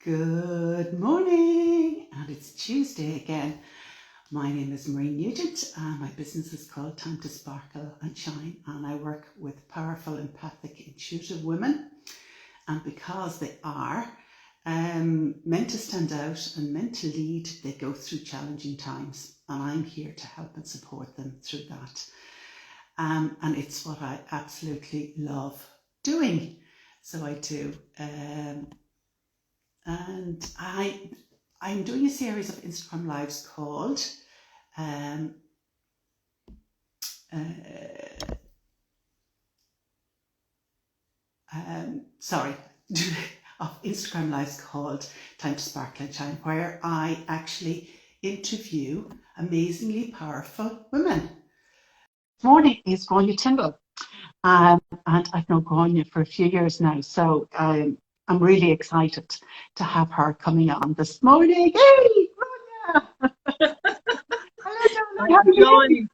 Good morning, and it's Tuesday again. My name is Marie Nugent, and my business is called Time to Sparkle and Shine, and I work with powerful, empathic, intuitive women. And because they are meant to stand out and meant to lead, they go through challenging times, and I'm here to help and support them through that. And it's what I absolutely love doing. So I do. And I'm doing a series of Instagram lives called of Instagram lives called Time to Sparkle and Shine, where I actually interview amazingly powerful women. This morning is Grainne Tyndall, and I've known Grainne for a few years now, so I'm really excited to have her coming on this morning. Hey, Grainne! Hello, darling. How are you?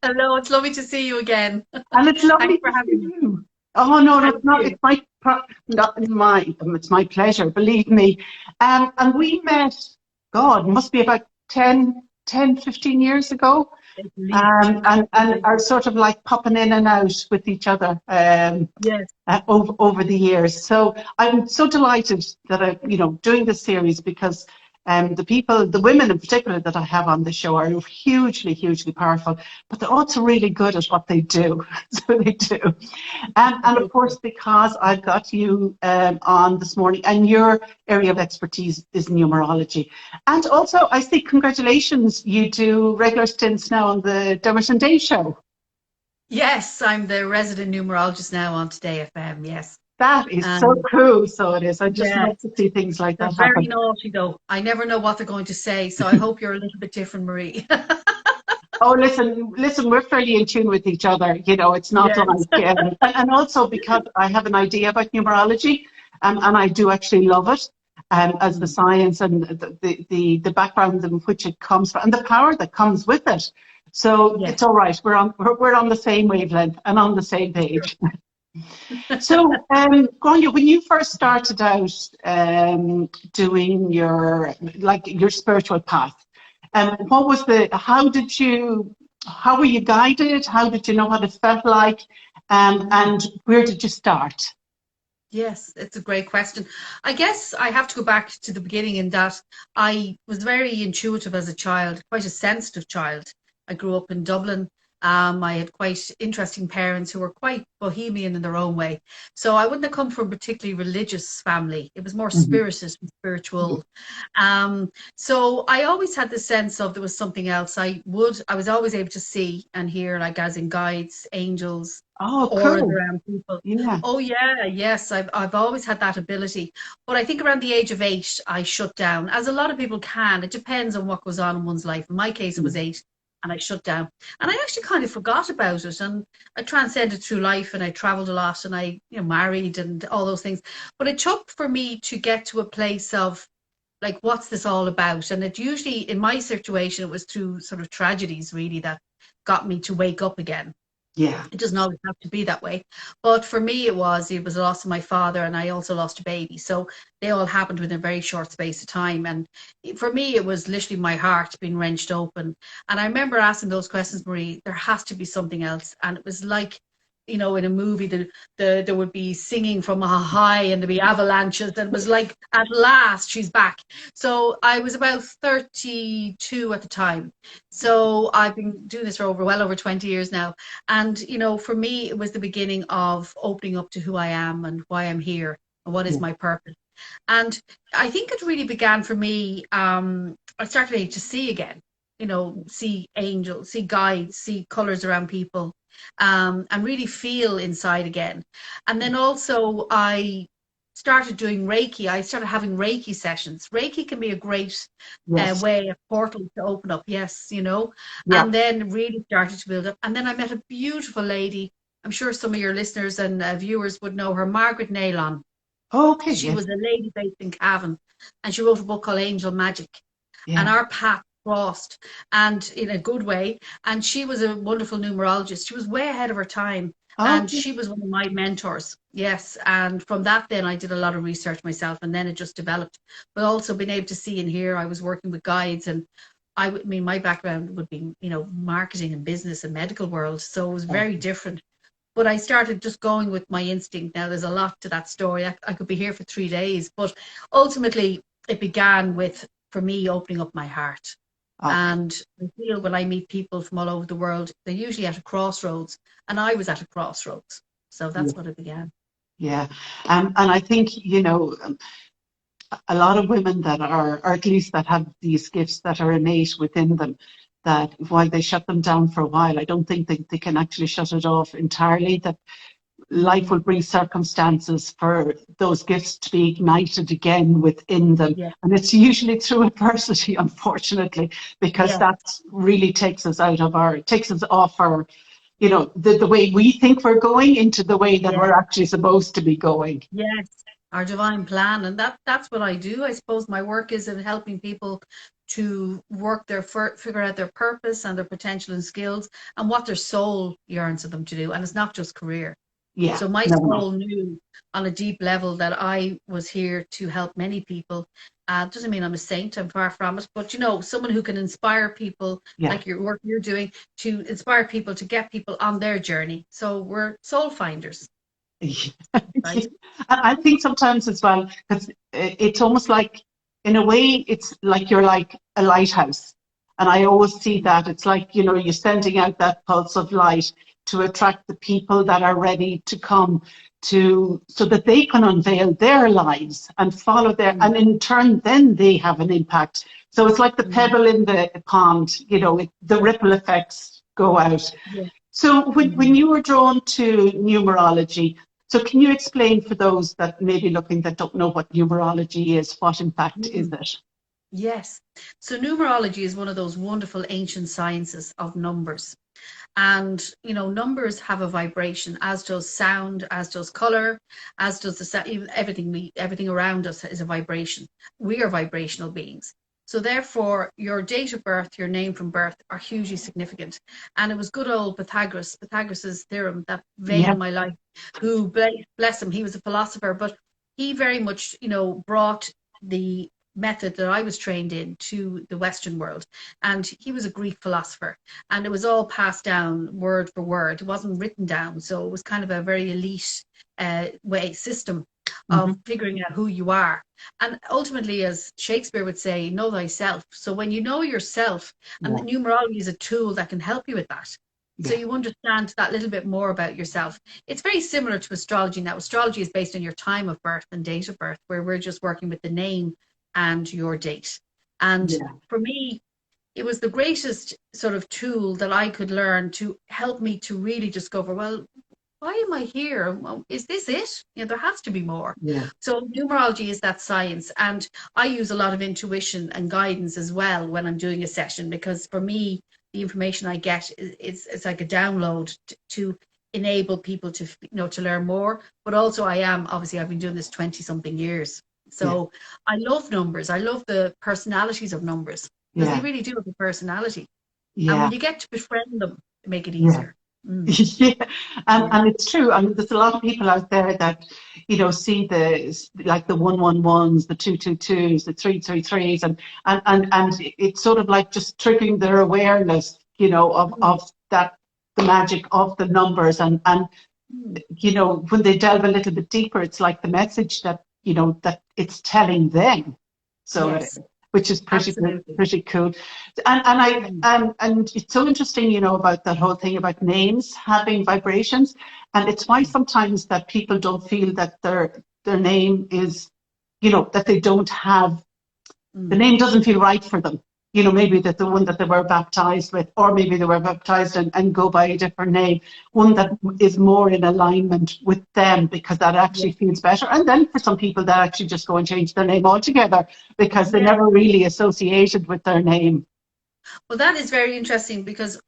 Hello, it's lovely to see you again. And it's lovely for having me. Oh no, it's not. It's my pleasure. Believe me. And we met. God, must be about 15 years ago. And are sort of like popping in and out with each other yes. Over the years. So I'm so delighted that I'm doing this series, because the women in particular that I have on the show are hugely, hugely powerful, but they're also really good at what they do. So they do. And of course, because I've got you on this morning, and your area of expertise is numerology. And also, I say congratulations, you do regular stints now on the Dermot and Day show. Yes, I'm the resident numerologist now on Today FM, yes. That is so cool. So it is. I just love to see things like that happen. Very naughty though. I never know what they're going to say, so I hope you're a little bit different, Marie. Oh, listen, we're fairly in tune with each other. It's not like, and also because I have an idea about numerology, and I do actually love it, as the science and the background in which it comes from, and the power that comes with it. So it's all right. We're on the same wavelength and on the same page. So, Grainne, when you first started out doing your spiritual path, what was how were you guided? How did you know what it felt like? And where did you start? Yes, it's a great question. I guess I have to go back to the beginning, in that I was very intuitive as a child, quite a sensitive child. I grew up in Dublin. I had quite interesting parents who were quite bohemian in their own way. So I wouldn't have come from a particularly religious family. It was more spirited and spiritual. So I always had the sense of there was something else. I was always able to see and hear, like as in guides, angels, auras around people. Yeah. Oh yeah, yes. I've always had that ability. But I think around the age of 8, I shut down, as a lot of people can. It depends on what goes on in one's life. In my case, it was 8. And I shut down, and I actually kind of forgot about it, and I transcended through life, and I traveled a lot, and I married and all those things. But it took for me to get to a place of like, what's this all about? And it usually, in my situation, it was through sort of tragedies really that got me to wake up again. Yeah. It doesn't always have to be that way. But for me, it was a loss of my father, and I also lost a baby. So they all happened within a very short space of time. And for me, it was literally my heart being wrenched open. And I remember asking those questions, Marie, there has to be something else. And it was like, in a movie, there would be singing from a high and there'd be avalanches, and it was like, at last she's back. So I was about 32 at the time. So I've been doing this for well over 20 years now. And, for me, it was the beginning of opening up to who I am and why I'm here and what is my purpose. And I think it really began for me, I started to see again, see angels, see guides, see colors around people, and really feel inside again. And then also I started doing Reiki. I started having Reiki sessions. Reiki can be a great way, a portal to open up, and then really started to build up. And then I met a beautiful lady. I'm sure some of your listeners and viewers would know her, Margaret Nailon. Okay. She was a lady based in Cavan, and she wrote a book called Angel Magic. And our path crossed, and in a good way. And she was a wonderful numerologist. She was way ahead of her time. Oh, And she was one of my mentors. Yes. And from that, then I did a lot of research myself, and then it just developed. But also being able to see and hear, I was working with guides, and I mean, my background would be, marketing and business and medical world. So it was very different. But I started just going with my instinct. Now, there's a lot to that story. I could be here for 3 days, but ultimately it began with, for me, opening up my heart. okay. And I feel when I meet people from all over the world, they're usually at a crossroads, and I was at a crossroads. So Yeah. that's what it began. Yeah. And I think, a lot of women that are, or at least that have these gifts that are innate within them, that while they shut them down for a while, I don't think they can actually shut it off entirely, that life Mm, will bring circumstances for those gifts to be ignited again within them. yeah, And it's usually through adversity, unfortunately, because yeah, that really takes us off our, the way we think we're going into the way that we're yeah. actually supposed to be going. Yes, our divine plan, and that's what I do. I suppose my work is in helping people to work figure out their purpose and their potential and skills and what their soul yearns for them to do. And it's not just career. Yeah, So my no, no. soul knew on a deep level that I was here to help many people. Doesn't mean I'm a saint, I'm far from it, but someone who can inspire people, Yeah. like your work you're doing, to inspire people to get people on their journey. So we're soul finders, Yeah. right? And I think sometimes as well, because it's almost like, in a way, it's like you're like a lighthouse. And I always see that it's like, you're sending out that pulse of light to attract the people that are ready to come so that they can unveil their lives and follow and in turn, then they have an impact. So it's like the Mm. pebble in the pond, the ripple effects go out. Yeah. So when Mhm. you were drawn to numerology, so can you explain for those that may be looking that don't know what numerology is, what in fact is Mm. it? Yes. So numerology is one of those wonderful ancient sciences of numbers. And, numbers have a vibration, as does sound, as does color, as does even everything around us is a vibration. We are vibrational beings. So therefore, your date of birth, your name from birth are hugely significant. And it was good old Pythagoras's theorem that vein Yeah. in my life, who, bless him, he was a philosopher, but he very much, brought the method that I was trained in to the Western world. And he was a Greek philosopher, and it was all passed down word for word. It wasn't written down, so it was kind of a very elite system Hmm. of figuring out who you are. And ultimately, as Shakespeare would say, know thyself. So when you know yourself, and Yeah. numerology is a tool that can help you with that. So Yeah. you understand that little bit more about yourself. It's very similar to astrology. Now, astrology is based on your time of birth and date of birth, where we're just working with the name and your date. And Yeah. for me, it was the greatest sort of tool that I could learn to help me to really discover, well, why am I here? Well, is this it? There has to be more. Yeah. So numerology is that science. And I use a lot of intuition and guidance as well when I'm doing a session, because for me, the information I get is it's like a download to enable people to, to learn more. But also obviously I've been doing this 20 something years. Yeah. So I love numbers. I love the personalities of numbers, because they Yeah. really do have a personality. And when Yeah. you get to befriend them, make it Yeah. easier. Mm, Yeah, yeah. and it's true. I mean, there's a lot of people out there that, see like the 111s, the 222s, the 333s, and it's sort of like just triggering their awareness, Mm, of that, the magic of the numbers, and mm. when they delve a little bit deeper, it's like the message that, that it's telling them. So, Yes, which is pretty absolutely. pretty cool. And I Mm, and it's so interesting, about that whole thing about names having vibrations, and it's why sometimes that people don't feel that their name is, that they don't have, the mm. name doesn't feel right for them. Maybe that the one that they were baptized with, or maybe they were baptized and go by a different name, one that is more in alignment with them because that Yeah, actually feels better. And then for some people that actually just go and change their name altogether because they yeah. never really associated with their name. Well, that is very interesting, because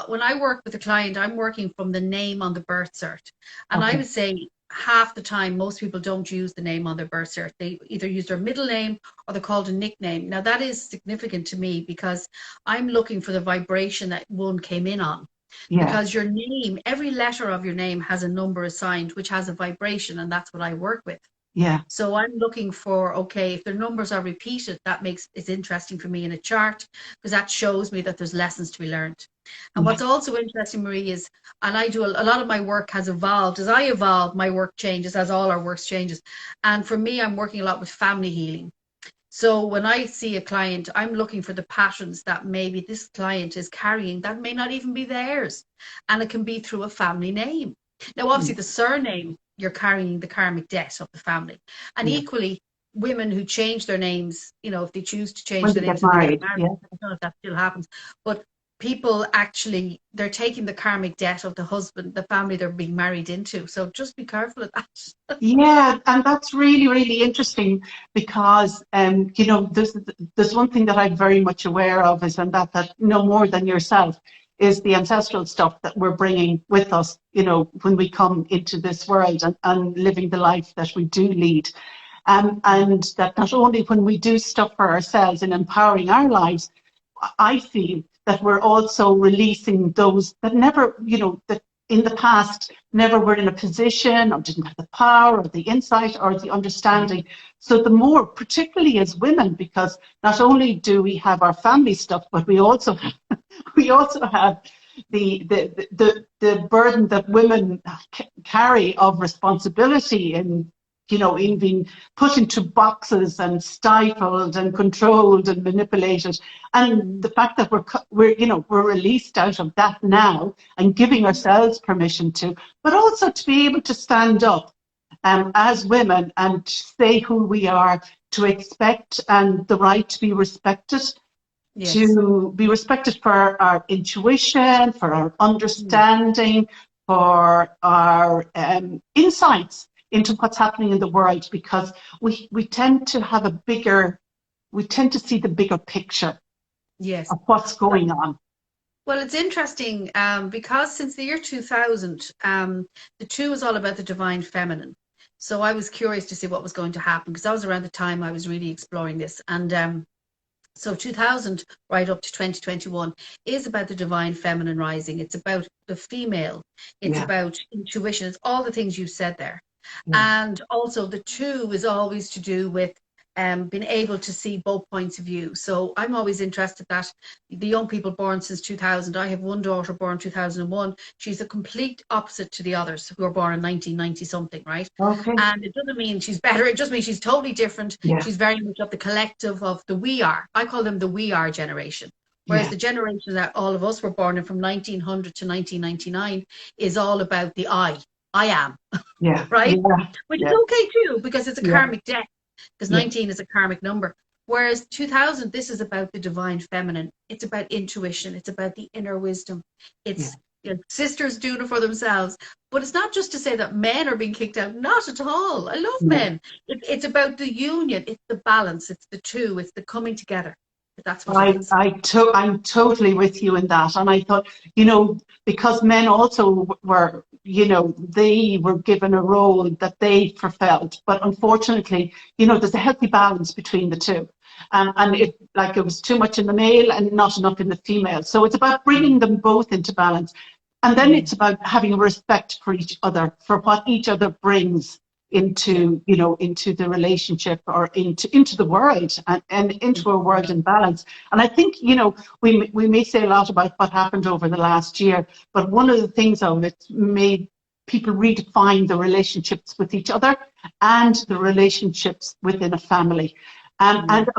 when I work with a client, I'm working from the name on the birth cert, and I Okay. would say half the time, most people don't use the name on their birth cert. They either use their middle name or they're called a nickname. Now, that is significant to me because I'm looking for the vibration that one came in on. Yeah, Because your name, every letter of your name has a number assigned, which has a vibration, and that's what I work with. yeah, So I'm looking for, okay, if their numbers are repeated, that makes it's interesting for me in a chart because that shows me that there's lessons to be learned. And yeah, what's also interesting, Marie, is, and I do a lot of my work has evolved. As I evolve, my work changes, as all our works changes. And for me, I'm working a lot with family healing. So when I see a client, I'm looking for the patterns that maybe this client is carrying that may not even be theirs. And it can be through a family name. Now, obviously, the surname, you're carrying the karmic debt of the family. And yeah. equally, women who change their names, if they choose to change When their they get names and they get married, married, yeah. I don't know if that still happens, but people actually, they're taking the karmic debt of the husband, the family they're being married into. So just be careful of that. Yeah, and that's really, really interesting because, there's one thing that I'm very much aware of is, and that no more than yourself, is the ancestral stuff that we're bringing with us, when we come into this world and living the life that we do lead. And that not only when we do stuff for ourselves and empowering our lives, I feel that we're also releasing those that never, that in the past never were in a position or didn't have the power or the insight or the understanding. So the more, particularly as women, because not only do we have our family stuff, but we also have, we also have the burden that women carry of responsibility and in being put into boxes and stifled and controlled and manipulated, and the fact that we're released out of that now and giving ourselves permission to, but also to be able to stand up as women and say who we are, to expect and the right to be respected, Yes. to be respected for our intuition, for our understanding, for our insights into what's happening in the world, because we tend to have we tend to see the bigger picture Yes. of what's going on. Well, it's interesting because since the year 2000, the two is all about the divine feminine. So I was curious to see what was going to happen because that was around the time I was really exploring this. And so 2000 right up to 2021 is about the divine feminine rising. It's about the female. It's Yeah, about intuition. It's all the things you said there. yeah, And also the two is always to do with being able to see both points of view. So I'm always interested that the young people born since 2000, I have one daughter born 2001. She's a complete opposite to the others who are born in 1990 something, right? okay, And it doesn't mean she's better. It just means she's totally different. yeah, She's very much of the collective of the we are. I call them the we are generation. Whereas yeah, the generation that all of us were born in from 1900 to 1999 is all about the I am, yeah, right? yeah, Which is yeah, okay too, because it's a yeah, karmic debt, because yeah, 19 is a karmic number. Whereas 2000, this is about the divine feminine. It's about intuition. It's about the inner wisdom. yeah, It's sisters doing it for themselves. But it's not just to say that men are being kicked out. Not at all. I love yeah. men. It's about the union. It's the balance. It's the two. It's the coming together. That's what it is. I'm totally with you in that. And I thought, because men also were, they were given a role that they fulfilled. But unfortunately, there's a healthy balance between the two. And it was too much in the male and not enough in the female. So it's about bringing them both into balance. And then it's about having a respect for each other, for what each other brings Yeah. into the relationship or into the world, and into a world in balance. And I think we may say a lot about what happened over the last year, but one of the things of it made people redefine the relationships with each other and the relationships within a family, and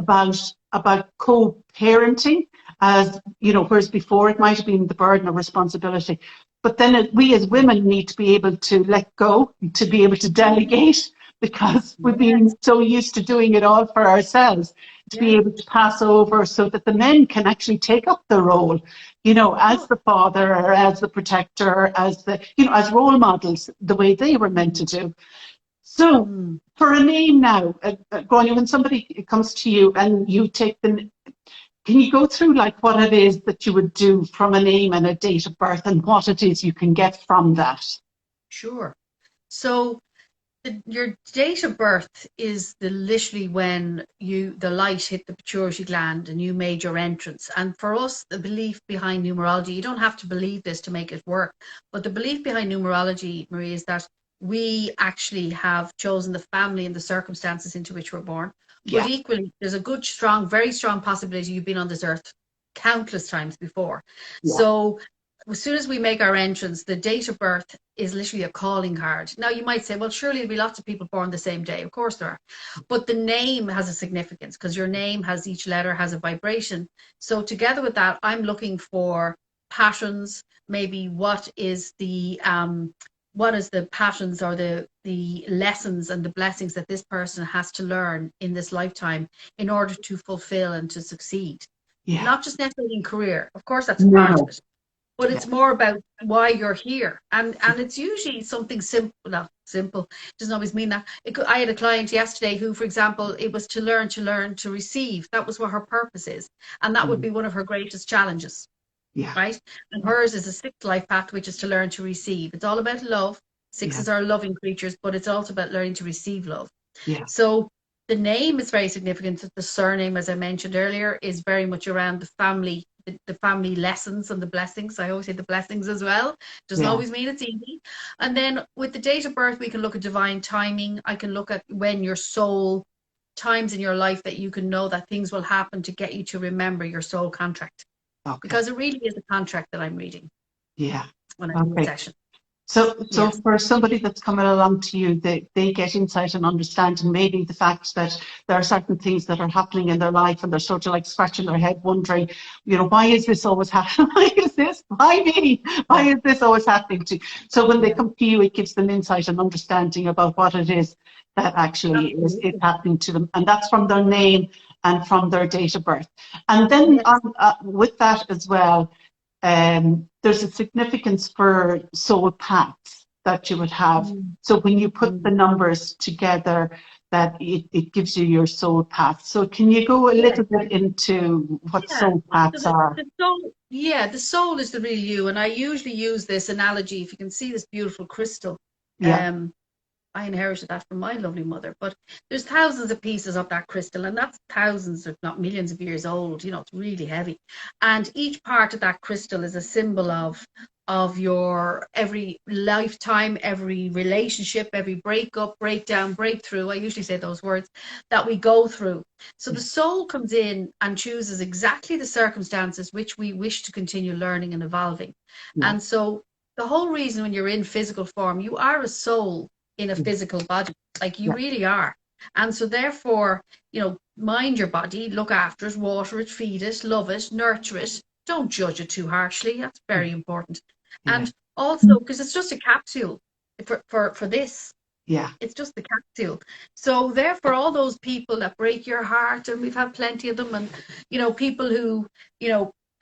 about co-parenting, as whereas before it might have been the burden of responsibility. But then we as women need to be able to let go, to be able to delegate, because we've been Yes. so used to doing it all for ourselves, to be Yes. able to pass over so that the men can actually take up the role, as Oh. the father or as the protector, as as role models, the way they were meant to do. So Mm. for a name now, Grainne, when somebody comes to you and you take the, can you go through like what it is that you would do from a name and a date of birth and what it is you can get from that? Sure. So Your date of birth is literally when the light hit the pituitary gland and you made your entrance. And for us, the belief behind numerology, you don't have to believe this to make it work, but the belief behind numerology, Marie, is that we actually have chosen the family and the circumstances into which we're born. But Yeah. equally, there's a good, strong, very strong possibility you've been on this earth countless times before. Yeah. So as soon as we make our entrance, the date of birth is literally a calling card. Now, you might say, well, surely there'll be lots of people born the same day. Of course there are. But the name has a significance because your name has, each letter has a vibration. So together with that, I'm looking for patterns, maybe what is the patterns or the lessons and the blessings that this person has to learn in this lifetime in order to fulfill and to succeed. Yeah. Not just necessarily in career. Of course, that's a No, part of no. it. But it's more about why you're here. And it's usually something simple. Not simple. It doesn't always mean that. I had a client yesterday who, for example, it was to learn, to receive. That was what her purpose is. And that would be one of her greatest challenges. Yeah. Right? And hers is a sixth life path, which is to learn to receive. It's all about love. Sixes are loving creatures, but it's also about learning to receive love. Yeah. So the name is very significant. The surname, as I mentioned earlier, is very much around the family lessons and the blessings. I always say the blessings as well. Doesn't always mean it's easy. And then with the date of birth, we can look at divine timing. I can look at when your soul, times in your life that you can know that things will happen to get you to remember your soul contract. Okay. Because it really is a contract that I'm reading. Yeah. When I do a session. So for somebody that's coming along to you, they get insight and understanding maybe the fact that there are certain things that are happening in their life and they're sort of like scratching their head wondering, why is this always happening? Why is this? Why me? Why is this always happening to? So when they come to you, it gives them insight and understanding about what it is that actually is happening to them. And that's from their name and from their date of birth. And then with that as well, there's a significance for soul paths that you would have. So when you put the numbers together, that it gives you your soul path. So can you go a little bit into what soul paths are? The soul is the real you. And I usually use this analogy. If you can see this beautiful crystal, I inherited that from my lovely mother, but there's thousands of pieces of that crystal, and that's thousands, if not millions of years old. It's really heavy. And each part of that crystal is a symbol of your every lifetime, every relationship, every breakup, breakdown, breakthrough. I usually say those words that we go through. So the soul comes in and chooses exactly the circumstances which we wish to continue learning and evolving. And so the whole reason when you're in physical form, you are a soul in a physical body, like you really are. And so therefore, mind your body, look after it, water it, feed it, love it, nurture it. Don't judge it too harshly. That's very important. And also, because it's just a capsule for this. Yeah. It's just the capsule. So therefore, all those people that break your heart, and we've had plenty of them, and, people who,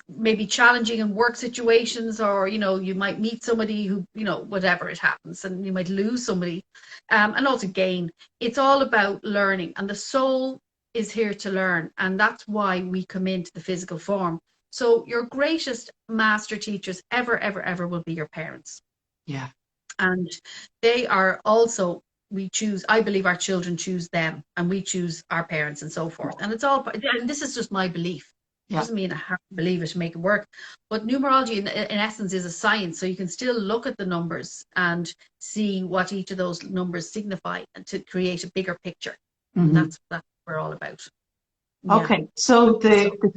maybe challenging in work situations, or you might meet somebody who whatever it happens, and you might lose somebody, and also gain. It's all about learning, and the soul is here to learn, and that's why we come into the physical form. So your greatest master teachers ever will be your parents. Yeah. And they are also, I believe our children choose them, and we choose our parents, and so forth. And it's all, and this is just my belief. Doesn't mean I have to believe it to make it work. But numerology, in essence, is a science. So you can still look at the numbers and see what each of those numbers signify, and to create a bigger picture. That's what we're all about. Okay, so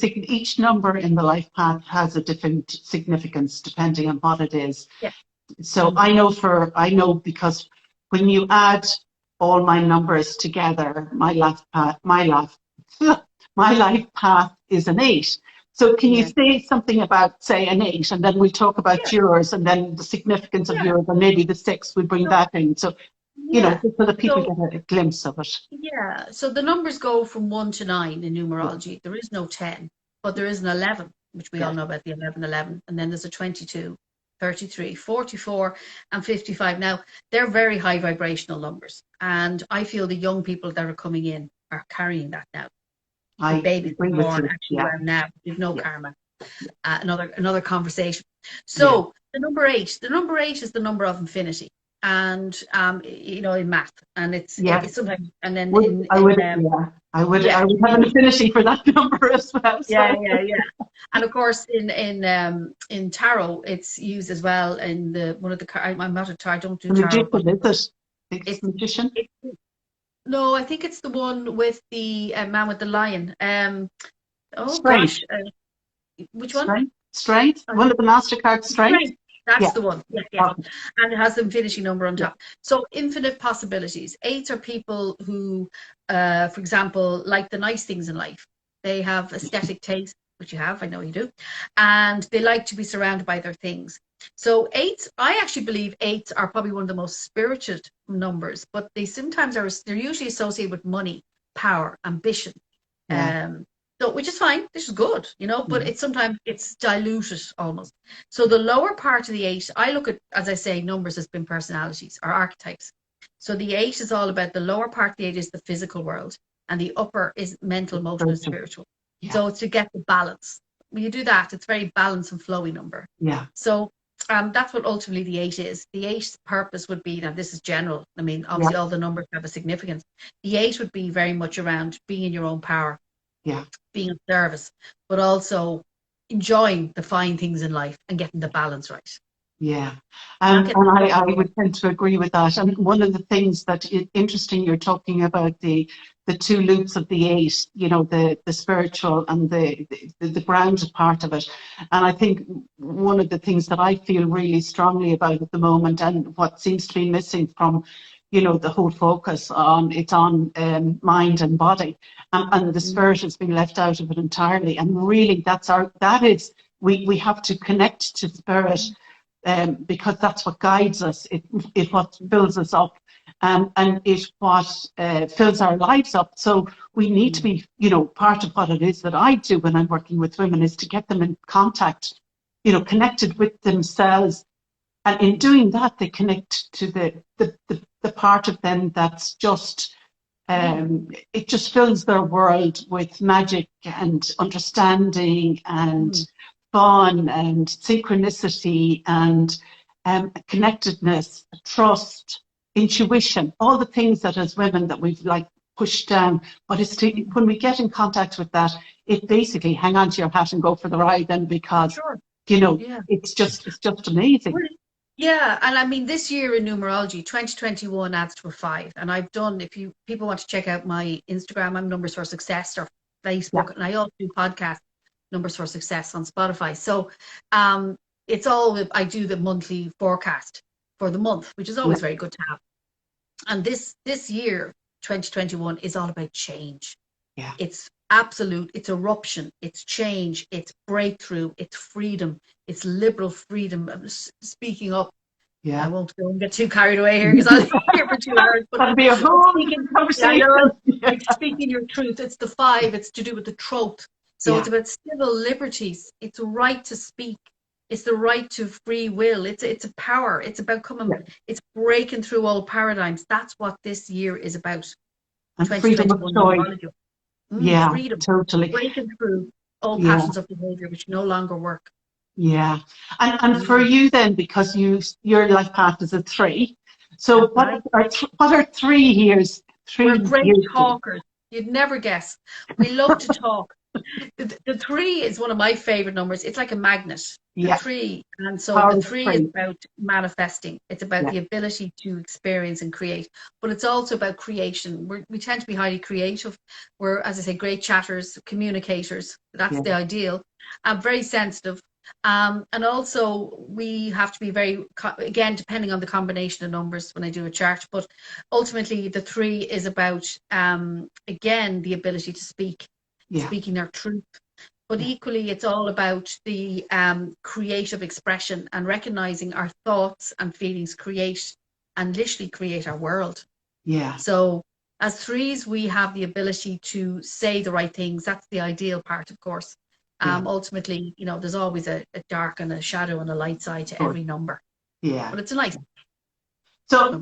each number in the life path has a different significance depending on what it is. Yeah. So I know because when you add all my numbers together, my life path is an 8. So can you say something about, say, an 8, and then we'll talk about yours, and then the significance of yours, and maybe the 6, we bring that in. So, so that people get a glimpse of it. Yeah, so the numbers go from 1 to 9 in numerology. There is no 10, but there is an 11, which we all know about, the 11, and then there's a 22, 33, 44, and 55. Now, they're very high vibrational numbers, and I feel the young people that are coming in are carrying that now. The babies born actually around now. There's no karma. Another conversation. So the number 8 is the number of infinity. and in math, and Yes. it's sometimes, and then I would yeah, have an affinity for that number as well. yeah, So. yeah, yeah. And of course, in tarot, it's used as well in the one of the. I'm not a tarot. I don't do The tarot, but magician, is it? It's it's magician. it, no, I think it's the one with the man with the lion. Oh Strength. gosh, which one? Strength. One of the MasterCard strength. Strength. That's Yeah. the one. Yeah, yeah. Okay. And it has the infinity number on Yeah. top. So infinite possibilities. Eights are people who, for example, like the nice things in life. They have aesthetic taste, which you have, I know you do, and they like to be surrounded by their things. So eights, I actually believe eights are probably one of the most spirited numbers, but they sometimes they're usually associated with money, power, ambition. Yeah. So which is fine, this is good, but Yeah. sometimes it's diluted almost. So the lower part of the eight, I look at, as I say, numbers as being personalities or archetypes. So the eight is all about the lower part of the eight is the physical world, and the upper is mental, emotional, and spiritual. Yeah. So it's to get the balance. When you do that, it's very balanced and flowy number. Yeah. So that's what ultimately the eight is. The eight's purpose would be, now this is general, I mean, obviously all the numbers have a significance. The eight would be very much around being in your own power, Yeah. being of service, but also enjoying the fine things in life and getting the balance right. Yeah, and I would tend to agree with that. And one of the things that is interesting, you're talking about the two loops of the eight, the spiritual and the grounded part of it. And I think one of the things that I feel really strongly about at the moment, and what seems to be missing from, the whole focus on mind and body, and the spirit has been left out of it entirely. And really, we have to connect to spirit. Because that's what guides us, it what fills us up, and it what fills our lives up. So we need to be, part of what it is that I do when I'm working with women is to get them in contact, connected with themselves, and in doing that, they connect to the part of them that's just. It just fills their world with magic and understanding and fun and synchronicity and connectedness, trust, intuition, all the things that as women that we've pushed down. But when we get in contact with that, it basically hang on to your hat and go for the ride then, because it's just amazing. Yeah, and I mean this year in numerology, 2021 adds to a 5, and I've done. If people want to check out my Instagram, I'm Numbers for Success, or Facebook, and I also do podcasts, Numbers for Success on Spotify. So it's all, I do the monthly forecast for the month, which is always very good to have. And this year, 2021, is all about change. Yeah. It's absolute, it's eruption, it's change, it's breakthrough, it's freedom, it's liberal freedom. Speaking up. Yeah. I won't go and get too carried away here because I'll be here for 2 hours. But that'll be a whole conversation. It's speaking your truth. It's the 5. It's to do with the troth. So it's about civil liberties. It's a right to speak. It's the right to free will. It's a power. It's about it's breaking through all paradigms. That's what this year is about. And freedom of choice. Freedom. Totally. Breaking through all patterns of behavior which no longer work. Yeah. And for you then, because your life path is a 3. So what are 3 years? We're great talkers. You'd never guess. We love to talk. The 3 is one of my favorite numbers. It's like a magnet. The 3, and so the 3 is about manifesting. It's about the ability to experience and create, but it's also about creation. We tend to be highly creative. We're, as I say, great chatters, communicators. That's the ideal. I'm very sensitive. And also we have to be very, again, depending on the combination of numbers when I do a chart, but ultimately the 3 is about, again, the ability to speak, speaking our truth. But equally, it's all about the creative expression and recognizing our thoughts and feelings create and literally create our world. Yeah. So as 3s, we have the ability to say the right things. That's the ideal part, of course. Ultimately, there's always a dark and a shadow and a light side to every number. Yeah. But it's a nice. So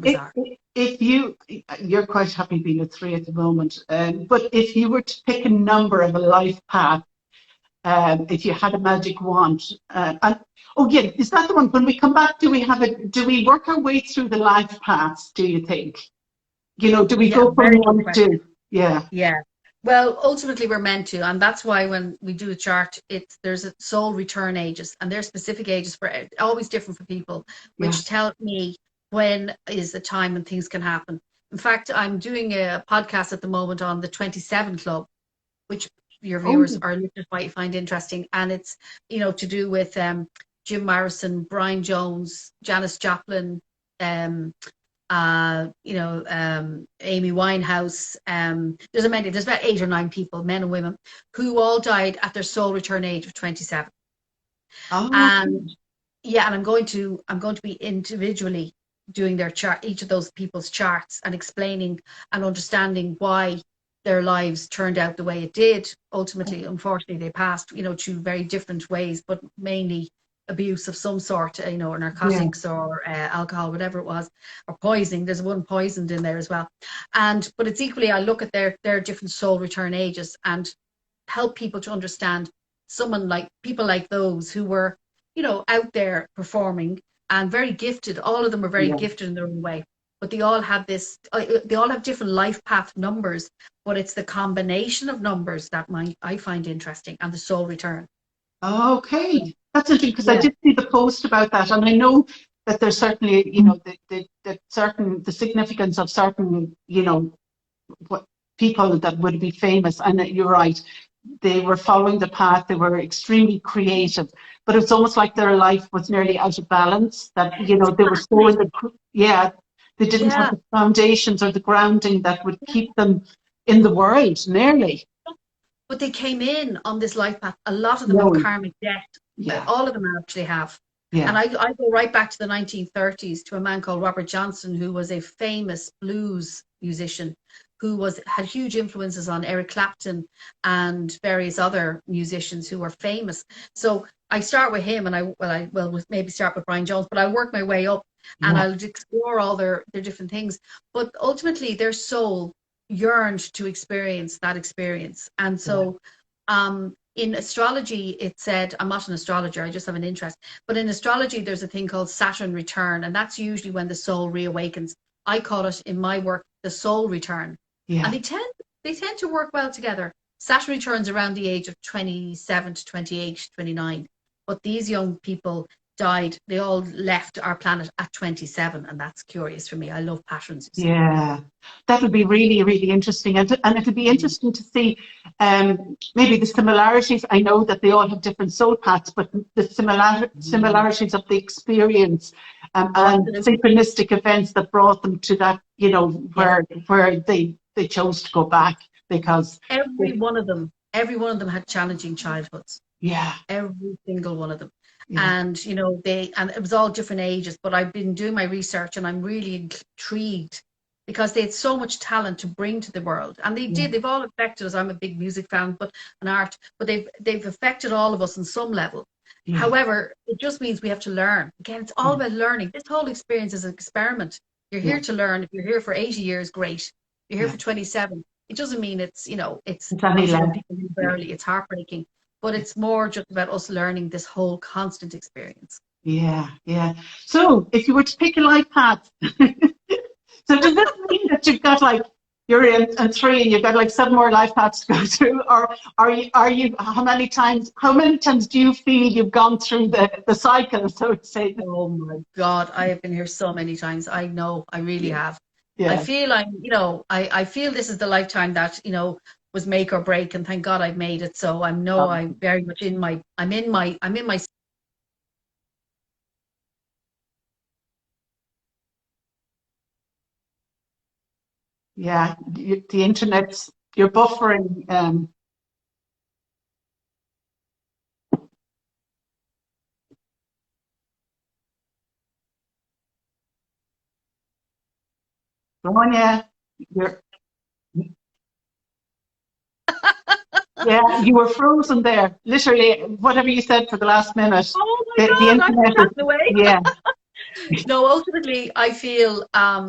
if you're quite happy being a 3 at the moment, but if you were to pick a number of a life path, if you had a magic wand. And oh yeah, is that the one? When we come back, do we work our way through the life paths? Do you think? You know, do we Yeah, go from very good one question. to yeah? Yeah. Well, ultimately we're meant to, and that's why when we do a chart, there's a soul return ages, and there's specific ages for always different for people, Yeah. which tell me when is the time when things can happen. In fact, I'm doing a podcast at the moment on the 27 Club, which your Oh, viewers or listeners might find interesting, and it's to do with Jim Morrison, Brian Jones, Janis Joplin, um, Amy Winehouse. There's about 8 or 9 people, men and women, who all died at their soul return age of 27. oh, And yeah, and I'm going to be individually doing their chart, each of those people's charts, and explaining and understanding why their lives turned out the way it did. Ultimately, unfortunately, they passed, through very different ways, but mainly abuse of some sort, or yeah. narcotics or alcohol, whatever it was, or poisoning. There's one poisoned in there as well. But it's equally, I look at their different soul return ages and help people to understand people like those who were, out there performing and very gifted. All of them are very Yeah. gifted in their own way, but they all have they all have different life path numbers, but it's the combination of numbers that I find interesting, and the soul return. Okay, that's interesting because I Yeah. did see the post about that, and I know that there's certainly, you know, the significance of certain, you know, what people that would be famous, and you're right, they were following the path, they were extremely creative, but it's almost like their life was nearly out of balance. That you know they were so in Exactly. the yeah, they didn't have Yeah. the foundations or the grounding that would keep them in the world, nearly. But they came in on this life path. A lot of them have No, karmic debt. yeah, All of them actually have. And yeah, I go right back to the 1930s to a man called Robert Johnson, who was a famous blues musician who had huge influences on Eric Clapton and various other musicians who were famous. So I start with him, and I will maybe start with Brian Jones, but I'll work my way up and yeah, I'll explore all their different things. But ultimately, their soul yearned to experience that experience. And yeah. so in astrology, it said, I'm not an astrologer, I just have an interest, but in astrology, there's a thing called Saturn return, and that's usually when the soul reawakens. I call it in my work the soul return. And Yeah. they tend to work well together. Saturn returns around the age of 27 to 28, 29. But these young people died, they all left our planet at 27, and that's curious for me. I love patterns, you see. Yeah, that'll be really, really interesting. And it'll be interesting to see maybe the similarities. I know that they all have different soul paths, but the similarities of the experience and Absolutely. synchronistic events that brought them to that, you know, Yes. where they chose to go back because, Every one of them had challenging childhoods. yeah, Every single one of them. yeah, And and it was all different ages, but I've been doing my research and I'm really intrigued because they had so much talent to bring to the world. And yeah, they've all affected us. I'm a big music fan, but an art, but they've affected all of us on some level. yeah, However, it just means we have to learn. Again, it's all yeah, about learning. This whole experience is an experiment. You're yeah, here to learn. If you're here for 80 years, great. You're here yeah. for 27. It doesn't mean it's It's any obviously when less. people leave early, it's heartbreaking, but it's more just about us learning this whole constant experience. Yeah, yeah. So if you were to pick a life path, so does this mean that you've got like you're in three and you've got like seven more life paths to go through, or are you how many times do you feel you've gone through the cycle, so to say? Oh my God, I have been here so many times. I know, I really Yeah, have. I yeah, feel I feel this is the lifetime that, was make or break, and thank God I've made it. So I know I'm very much I'm in my yeah. The internet's you're buffering. Sonia, you're yeah, you were frozen there. Literally, whatever you said for the last minute, Oh my the God, I'm internet is chatting away. yeah, No, ultimately, I feel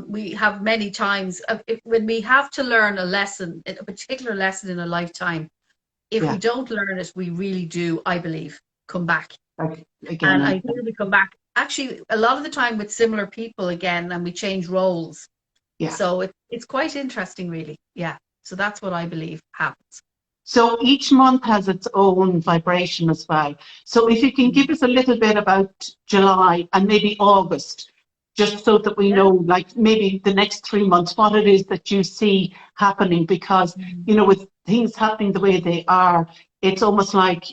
we have many times when we have to learn a lesson, a particular lesson in a lifetime. If Yeah. we don't learn it, we really do, I believe, come back. Like, again, And I feel we come back actually a lot of the time with similar people again, and we change roles. yeah. So it's quite interesting, really. Yeah. So that's what I believe happens. So each month has its own vibration as well. So if you can give us a little bit about July and maybe August, just so that we know, like maybe the next 3 months, what it is that you see happening, because, you know, with things happening the way they are, it's almost like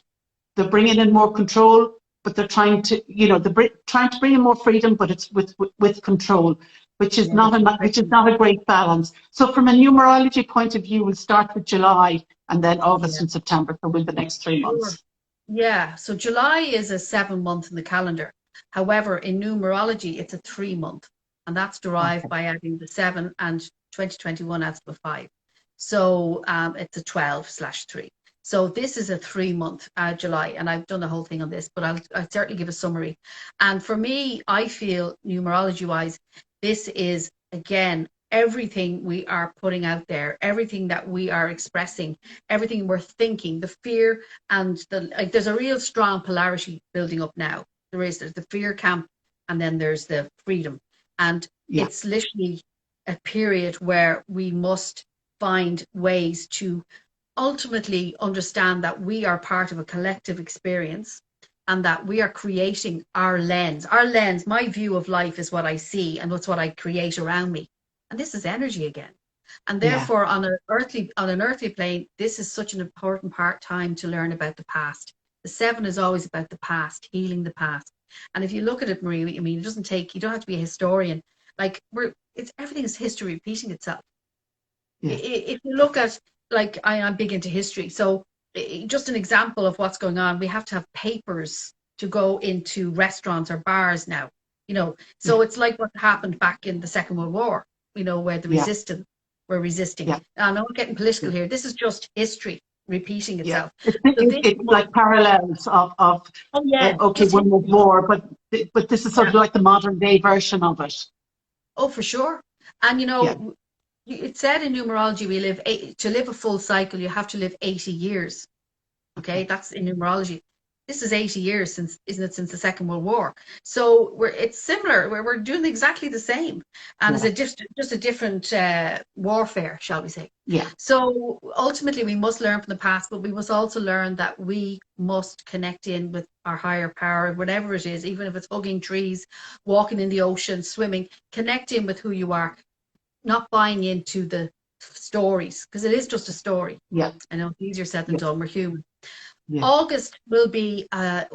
they're bringing in more control, but they're trying to, you know, trying to bring in more freedom, but it's with control, which is not a great balance. So from a numerology point of view, we'll start with July and then August and September, so with the next 3 months. Yeah, so July is a 7 month in the calendar. However, in numerology, it's a 3 month, and that's derived by adding the 7, and 2021 adds the 5. So it's a 12/3. So this is a 3 month, July, and I've done the whole thing on this, but I'll certainly give a summary. And for me, I feel numerology-wise, this is, again, everything we are putting out there, everything that we are expressing, everything we're thinking, the fear and there's a real strong polarity building up now. There's the fear camp, and then there's the freedom. And it's literally a period where we must find ways to ultimately understand that we are part of a collective experience, and that we are creating our lens. Our lens, my view of life, is what I see, and that's what I create around me. And this is energy again. And therefore, on an earthly plane, this is such an important time to learn about the past. The 7 is always about the past, healing the past. And if you look at it, Marie, I mean, you don't have to be a historian. Like, everything is history repeating itself. Yeah. If you look at, like, I'm big into history. So just an example of what's going on, we have to have papers to go into restaurants or bars now, you know. So it's like what happened back in the Second World War, you know, where the resistance were resisting. I'm not getting political here. This is just history repeating itself. It's like parallels of One World War, but this is sort of like the modern day version of it. Oh, for sure. And you know, it said in numerology, to live a full cycle, you have to live 80 years. Okay, that's in numerology. This is 80 years since the Second World War. So it's similar. We're doing exactly the same, and it's just a different warfare, shall we say? Yeah. So ultimately, we must learn from the past, but we must also learn that we must connect in with our higher power, whatever it is, even if it's hugging trees, walking in the ocean, swimming. Connect in with who you are, not buying into the stories, because it is just a story. Yeah. I know it's easier said than done. We're human. Yeah. August will be 8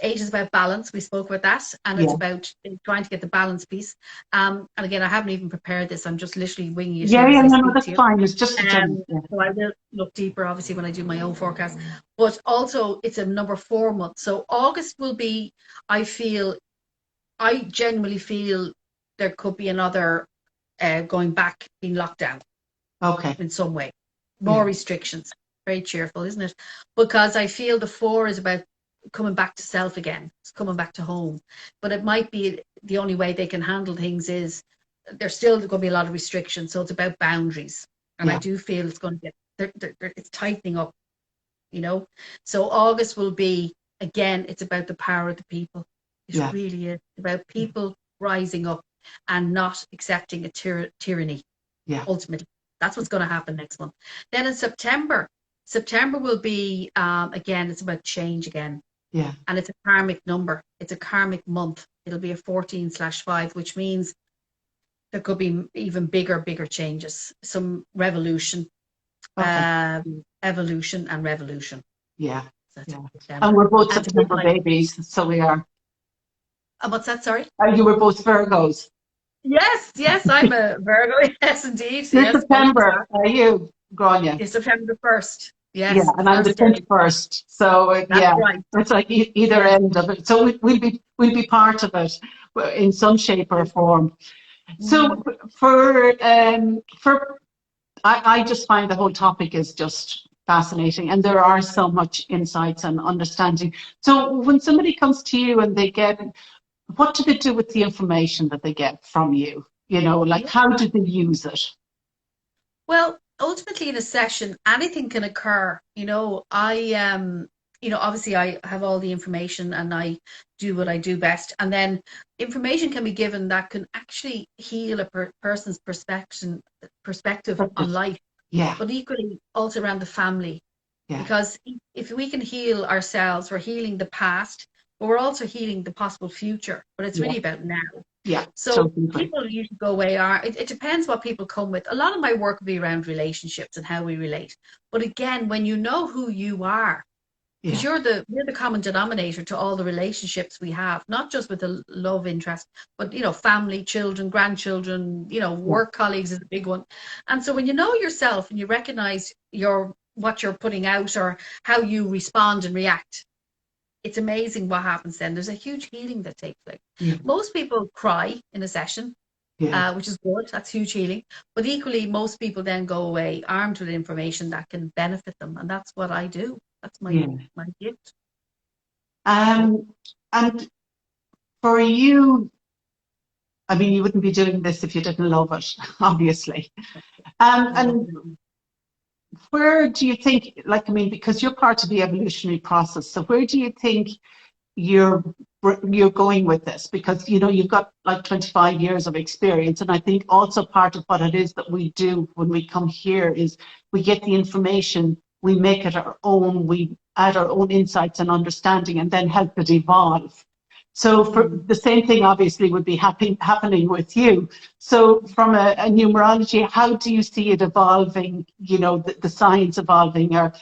is about balance. We spoke about that, and it's about trying to get the balance piece. And again, I haven't even prepared this. I'm just literally winging it. No, that's fine. It's just so I will look deeper, obviously, when I do my own forecast. But also, it's a number 4 month. So August will be, I genuinely feel there could be another going back, being locked down. Okay. In some way, more restrictions. Very cheerful, isn't it? Because I feel the 4 is about coming back to self again. It's coming back to home. But it might be the only way they can handle things is there's still going to be a lot of restrictions. So it's about boundaries. And I do feel it's going to get, it's tightening up, you know. So August will be, again, it's about the power of the people. It really is about people rising up and not accepting a tyranny. Yeah. Ultimately, that's what's going to happen next month. Then in September will be, again, it's about change again. Yeah. And it's a karmic number. It's a karmic month. It'll be a 14/5, which means there could be even bigger changes. Some revolution, evolution and revolution. Yeah. And we're both September babies, so we are. What's that, sorry? You were both Virgos. Yes, I'm a Virgo. Yes, indeed. Yes, September. Are you, Grainne? It's September 1st. Yes. Yeah, and I'm the 21st. So right. It's like either end of it. So we'll be part of it in some shape or form. So I just find the whole topic is just fascinating, and there are so much insights and understanding. So when somebody comes to you and what do they do with the information that they get from you? You know, like how do they use it? Well, ultimately in a session, anything can occur. Obviously I have all the information and I do what I do best. And then information can be given that can actually heal a person's perspective on Practice. life, Yeah, but equally also around the family. yeah, Because if we can heal ourselves, we're healing the past, but we're also healing the possible future. But it's yeah, really about now. yeah. So Totally agree. people usually go away it depends what people come with. A lot of my work will be around relationships and how we relate. But again, when you know who you are, because Yeah, you're the common denominator to all the relationships we have, not just with the love interest, but family, children, grandchildren, yeah, work colleagues is a big one. And so when you know yourself and you recognize what you're putting out or how you respond and react, it's amazing what happens then. There's a huge healing that takes place. yeah, Most people cry in a session, yeah, which is good. That's huge healing. But equally, most people then go away armed with information that can benefit them. And that's what I do. That's yeah. my gift. And for you, I mean, you wouldn't be doing this if you didn't love it, obviously. And where do you think, like, I mean, because you're part of the evolutionary process, so where do you think you're you're going with this? Because you've got like 25 years of experience, and I think also part of what it is that we do when we come here is we get the information, we make it our own, we add our own insights and understanding, and then help it evolve. So for the same thing obviously would be happening with you. So from a numerology, how do you see it evolving, the science evolving, or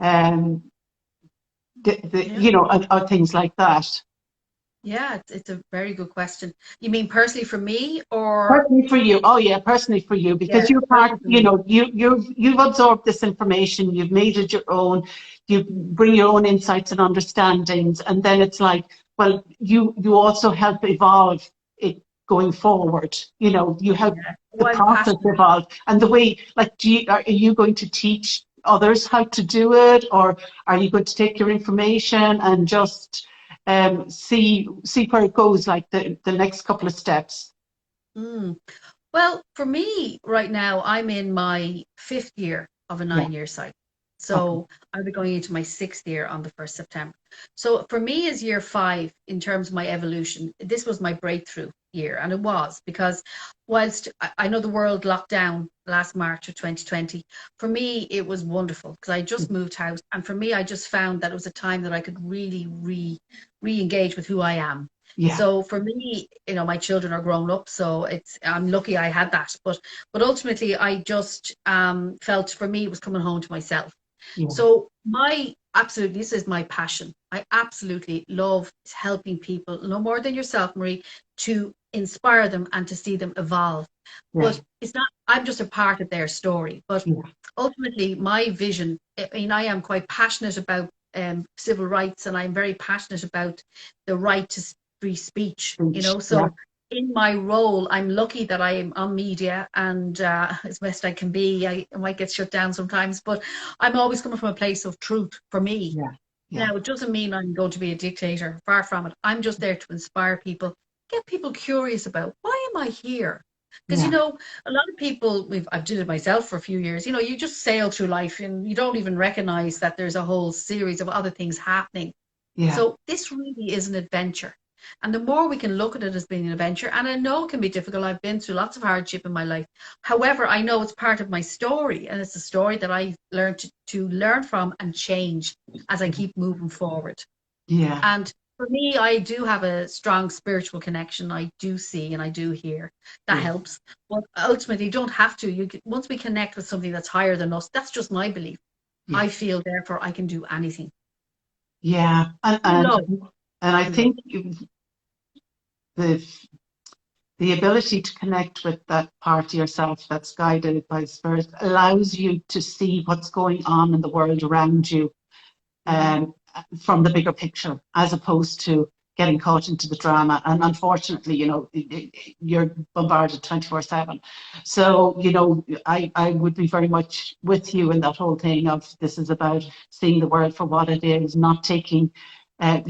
um, Yeah. or things like that? Yeah, it's a very good question. You mean personally for me or Personally for you, oh yeah, personally for you, because yeah, you're part, personally for me? you've absorbed this information, you've made it your own, you bring your own insights and understandings, and then it's like, well, you also help evolve it going forward. You help Yeah. Oh, the I'm process passionate. evolve, and the way, like, are you going to teach others how to do it, or are you going to take your information and just see where it goes, like the next couple of steps? Mm. Well, for me right now, I'm in my fifth year of a Yeah. 9 year cycle. Okay. So I'll be going into my sixth year on the 1st September. So for me as year five, in terms of my evolution, this was my breakthrough year. And it was because whilst I know the world locked down last March of 2020, for me it was wonderful because I just moved house. And for me, I just found that it was a time that I could really re-engage with who I am. Yeah. So for me, my children are grown up, so I'm lucky I had that. But ultimately, I just felt for me it was coming home to myself. Yeah. So this is my passion. I absolutely love helping people, no more than yourself, Marie, to inspire them and to see them evolve. Yeah. But it's not. I'm just a part of their story. But Yeah. ultimately, my vision. I mean, I am quite passionate about civil rights, and I'm very passionate about the right to free speech. Yeah. So in my role, I'm lucky that I am on media and as best I can be. I might get shut down sometimes, but I'm always coming from a place of truth for me. Yeah. Yeah. Now, it doesn't mean I'm going to be a dictator, far from it. I'm just there to inspire people, get people curious about why am I here? Because Yeah. a lot of people, I've did it myself for a few years. You just sail through life and you don't even recognize that there's a whole series of other things happening. Yeah. So this really is an adventure. And the more we can look at it as being an adventure, and I know it can be difficult. I've been through lots of hardship in my life. However, I know it's part of my story, and it's a story that I learned to learn from and change as I keep moving forward. Yeah. And for me, I do have a strong spiritual connection. I do see and I do hear. That Yeah. helps. But ultimately, you don't have to. Once we connect with something that's higher than us, that's just my belief. Yeah. I feel, therefore, I can do anything. Yeah. And True and love. and I True love. think the the ability to connect with that part of yourself that's guided by spirit allows you to see what's going on in the world around you, Mm. um, from the bigger picture, as opposed to getting caught into the drama. And unfortunately, you're bombarded 24/7. So, I would be very much with you in that whole thing of this is about seeing the world for what it is, not taking I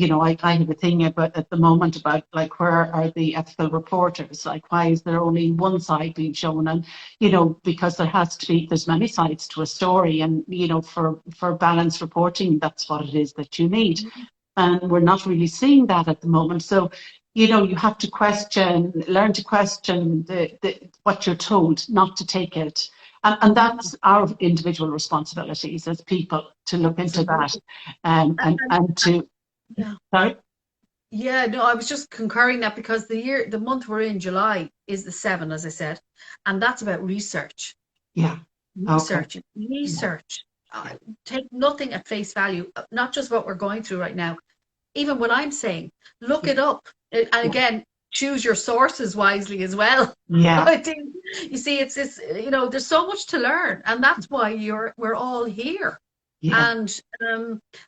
have a thing about at the moment about like where are the ethical reporters? Like why is there only one side being shown? And because there's many sides to a story, and for balanced reporting, that's what it is that you need. And we're not really seeing that at the moment. So you have to learn to question what you're told, not to take it. And that's our individual responsibilities as people to look into that, and to. Yeah. Sorry? Yeah, no, I was just concurring that because the month we're in, July, is the 7, as I said, and that's about research. Yeah. Research, Okay. research. Yeah. Take nothing at face value, not just what we're going through right now. Even what I'm saying, look it up. And again, choose your sources wisely as well. Yeah. I think, you see, it's there's so much to learn, and that's why we're all here. Yeah.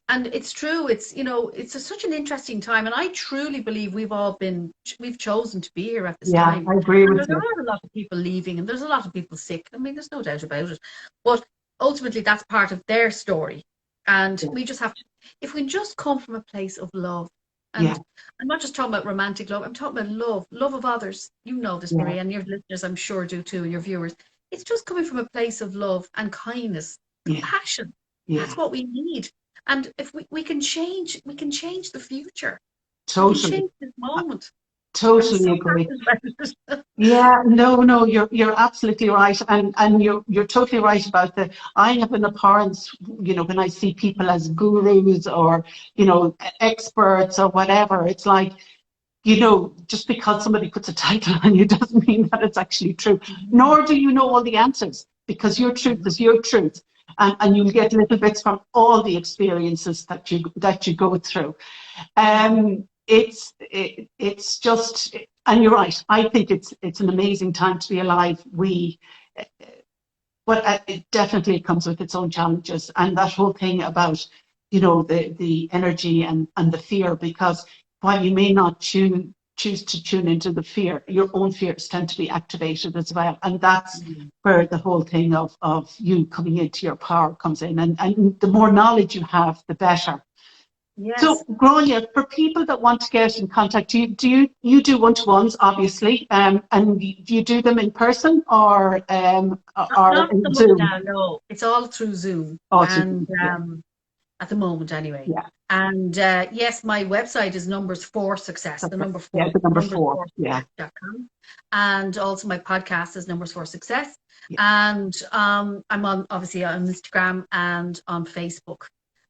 And it's true. It's such an interesting time, and I truly believe we've chosen to be here at this Yeah, time. I agree And with there you. are a lot of people leaving, and there's a lot of people sick. I mean, there's no doubt about it. But ultimately, that's part of their story, and Yeah. we just have to, if we just come from a place of love. Yeah. And I'm not just talking about romantic love. I'm talking about love of others. You know this, Yeah. Marie, and your listeners, I'm sure, do too, and your viewers. It's just coming from a place of love and kindness, Yeah. compassion. Yeah. That's what we need. And if we can change the future. We can Totally. change this moment. I'm Totally so agree. happy about it. Yeah, no, you're absolutely right, and you're totally right about that. I have an abhorrence, when I see people as gurus or experts or whatever. It's like, just because somebody puts a title on you doesn't mean that it's actually true. Nor do you know all the answers, because your truth is your truth, and you'll get little bits from all the experiences that you go through. It's just, and you're right. I think it's an amazing time to be alive. But it definitely comes with its own challenges, and that whole thing about the energy and the fear, because while you may not choose to tune into the fear, your own fears tend to be activated as well, and that's where the whole thing of you coming into your power comes in, and the more knowledge you have, the better. So, Yes. Grainne, for people that want to get in contact, you do one-to-ones, obviously, and do you do them in person or Not in so much Zoom? now, no. It's all through Zoom. Oh, And yeah, at the moment anyway. yeah, And yes, my website is Numbers for Success, the number yeah, four, the number numbers 4, for yeah, success.com. And also my podcast is Numbers for Success. yeah, And I'm obviously on Instagram and on Facebook.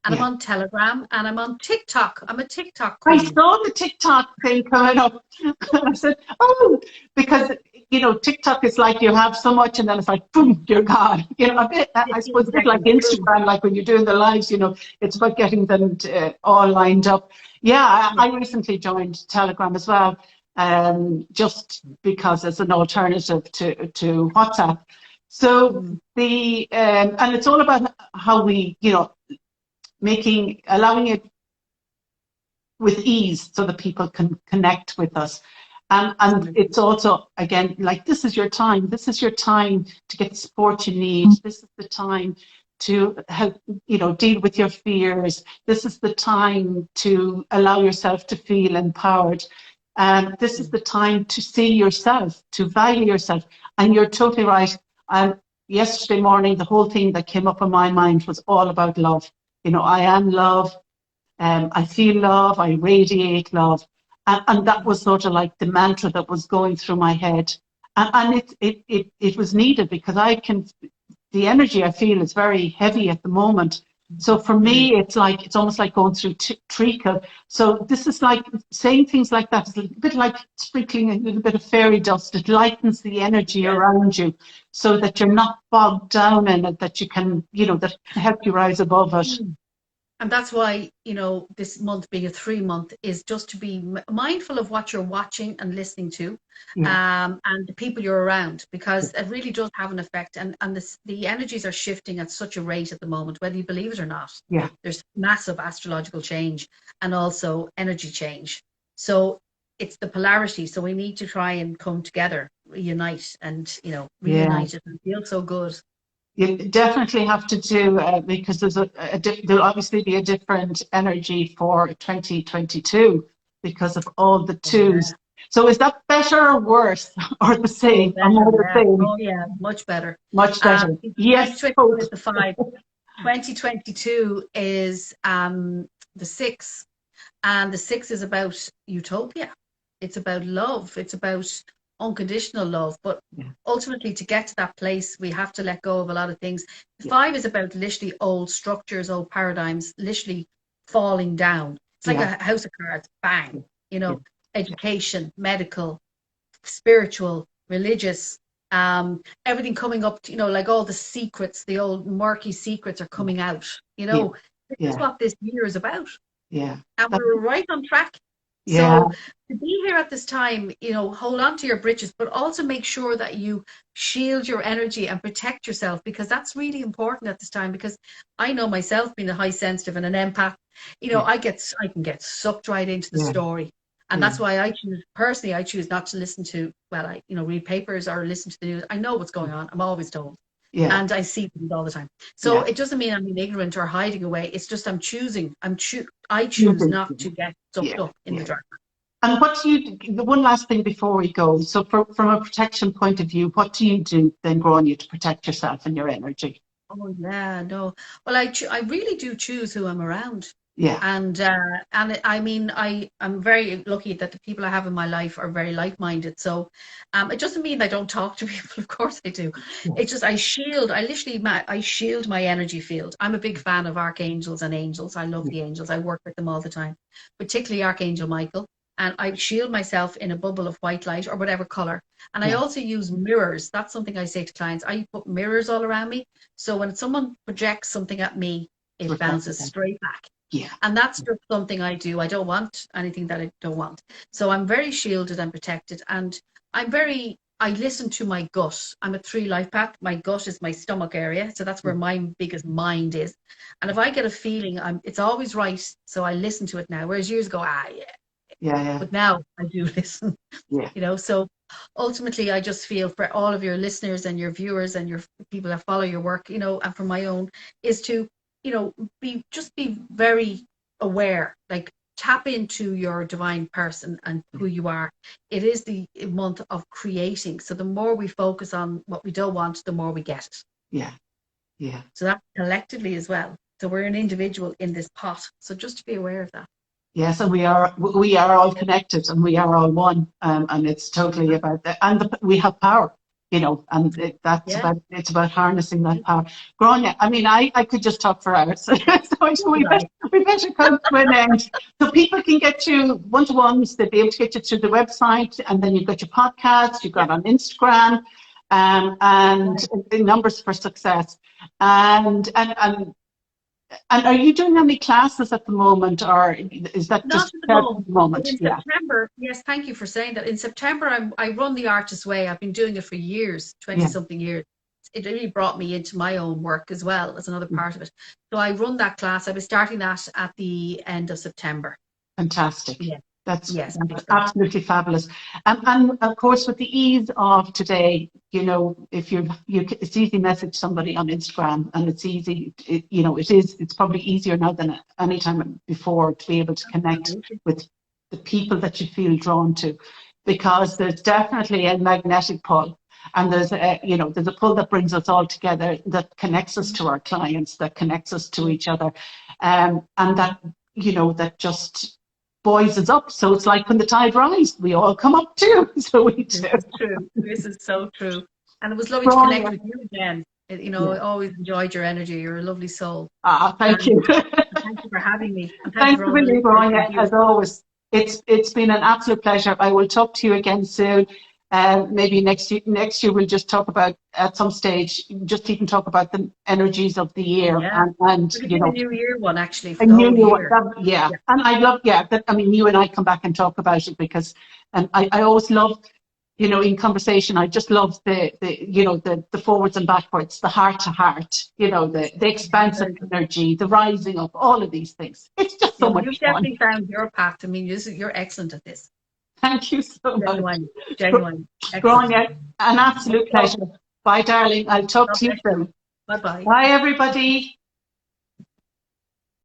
And I'm yeah. on Telegram and I'm on TikTok. I'm a TikTok I queen. saw the TikTok thing coming up. I said, oh, because TikTok is like you have so much, and then it's like, boom, you're gone. A bit. I suppose a bit like Exactly. Instagram, like when you're doing the lives. It's about getting them all lined up. Yeah, I recently joined Telegram as well, just because it's an alternative to WhatsApp. So and it's all about how we, allowing it with ease so that people can connect with us. And it's also, again, like, this is your time. This is your time to get the support you need. This is the time to help, deal with your fears. This is the time to allow yourself to feel empowered. And this is the time to see yourself, to value yourself. And you're totally right. And yesterday morning, the whole thing that came up in my mind was all about love. I am love. I feel love, I radiate love. And that was sort of like the mantra that was going through my head. And it was needed, because the energy I feel is very heavy at the moment. So for me, it's almost like going through treacle. So this is like saying things like that. It's a bit like sprinkling a little bit of fairy dust. It lightens the energy around you so that you're not bogged down in it, that you can, that can help you rise above it. And that's why, this month being a 3 month is just to be mindful of what you're watching and listening to, and the people you're around, because it really does have an effect. And the energies are shifting at such a rate at the moment, whether you believe it or not. Yeah. There's massive astrological change and also energy change. So it's the polarity. So we need to try and come together, reunite, and, reunite it and feel so good. You definitely have to do because there'll obviously be a different energy for 2022 because of all the twos. Yeah. So is that better or worse or the Oh, same or better, more the yeah. same? Oh, yeah, much better. Much better. Yes. 2022 is the 5. 2022 is the 6. And the 6 is about utopia. It's about love. It's about unconditional love. But Yeah. ultimately, to get to that place, we have to let go of a lot of things. The Yeah. 5 is about literally old structures, old paradigms, literally falling down. It's like Yeah. a house of cards, bang, Yeah. education, medical, spiritual, religious, everything coming up, like all the secrets, the old murky secrets are coming out. Yeah. This is Yeah. what this year is about. Yeah. And That, we're right on track. yeah. So to be here at this time, hold on to your britches, but also make sure that you shield your energy and protect yourself, because that's really important at this time. Because I know myself, being a high sensitive and an empath, Yeah. I can get sucked right into the Yeah. story. And Yeah. that's why I choose not to listen to, well, read papers or listen to the news. I know what's going on. I'm always told. Yeah. And I see things all the time. So Yeah. it doesn't mean I'm being ignorant or hiding away. It's just I You choose do. not to get sucked Yeah. up in the Yeah. dark. And what do you, the one last thing before we go, so from a protection point of view, what do you do then, Grainne, to protect yourself and your energy? Oh yeah, no. Well, I really do choose who I'm around. Yeah. And I mean, I'm very lucky that the people I have in my life are very like-minded. So it doesn't mean I don't talk to people. Of course I do. Yeah. It's just I shield my energy field. I'm a big fan of archangels and angels. I love the angels. I work with them all the time, particularly Archangel Michael. And I shield myself in a bubble of white light or whatever color. And I Yeah. also use mirrors. That's something I say to clients. I put mirrors all around me. So when someone projects something at me, it bounces straight back. Yeah. And that's just something I do. I don't want anything that I don't want. So I'm very shielded and protected. And I listen to my gut. I'm a 3 life path. My gut is my stomach area. So that's where my biggest mind is. And if I get a feeling, it's always right. So I listen to it now. Whereas years ago, yeah. Yeah. But now I do listen. Yeah. So ultimately I just feel for all of your listeners and your viewers and your people that follow your work, and for my own, is to, be very aware, like tap into your divine person and who you are. It is the month of creating. So the more we focus on what we don't want, the more we get it. Yeah. Yeah. So that collectively as well. So we're an individual in this pot. So just to be aware of that. Yes, and we are all connected, and we are all one, and it's totally about that. And we have power, and it's about harnessing that power. Grainne, I mean, I could just talk for hours, so we better come to an end. So people can get you one-to-ones. They'll be able to get you through the website, and then you've got your podcast. You've got on Instagram, and the numbers for success, and are you doing any classes at the moment, or is that Not just at the moment? In September, yes, thank you for saying that. In September, I run the Artist's Way. I've been doing it for years, 20-something years. It really brought me into my own work as well as another part of it. So I run that class. I'll be starting that at the end of September. Fantastic. Yeah. That's yes, absolutely fabulous. And of course, with the ease of today, if it's easy to message somebody on Instagram, and it's easy, it's probably easier now than any time before to be able to connect with the people that you feel drawn to, because there's definitely a magnetic pull. And there's a pull that brings us all together, that connects us to our clients, that connects us to each other, and that that just buoys us up. So it's like when the tide rises, we all come up too. So we do. This is true. This is so true. And it was lovely to connect with you again. I always enjoyed your energy. You're a lovely soul. Thank you. Thank you for having me. And Thanks for being Grainne, as always. It's been an absolute pleasure. I will talk to you again soon. Maybe next year we'll just talk about, at some stage, just even talk about the energies of the year, and a new year one, actually, for a the new whole one. year. And I love that. I mean, you and I come back and talk about it, because I always love, in conversation, I just love the forwards and backwards, the heart to heart, the expansive energy, the rising up, all of these things. It's just so much fun. You've definitely found your path. I mean, you're excellent at this. Thank you so much. Genuine. Grainne, an absolute pleasure. Bye, darling. I'll talk to you soon. Bye-bye. Bye, everybody.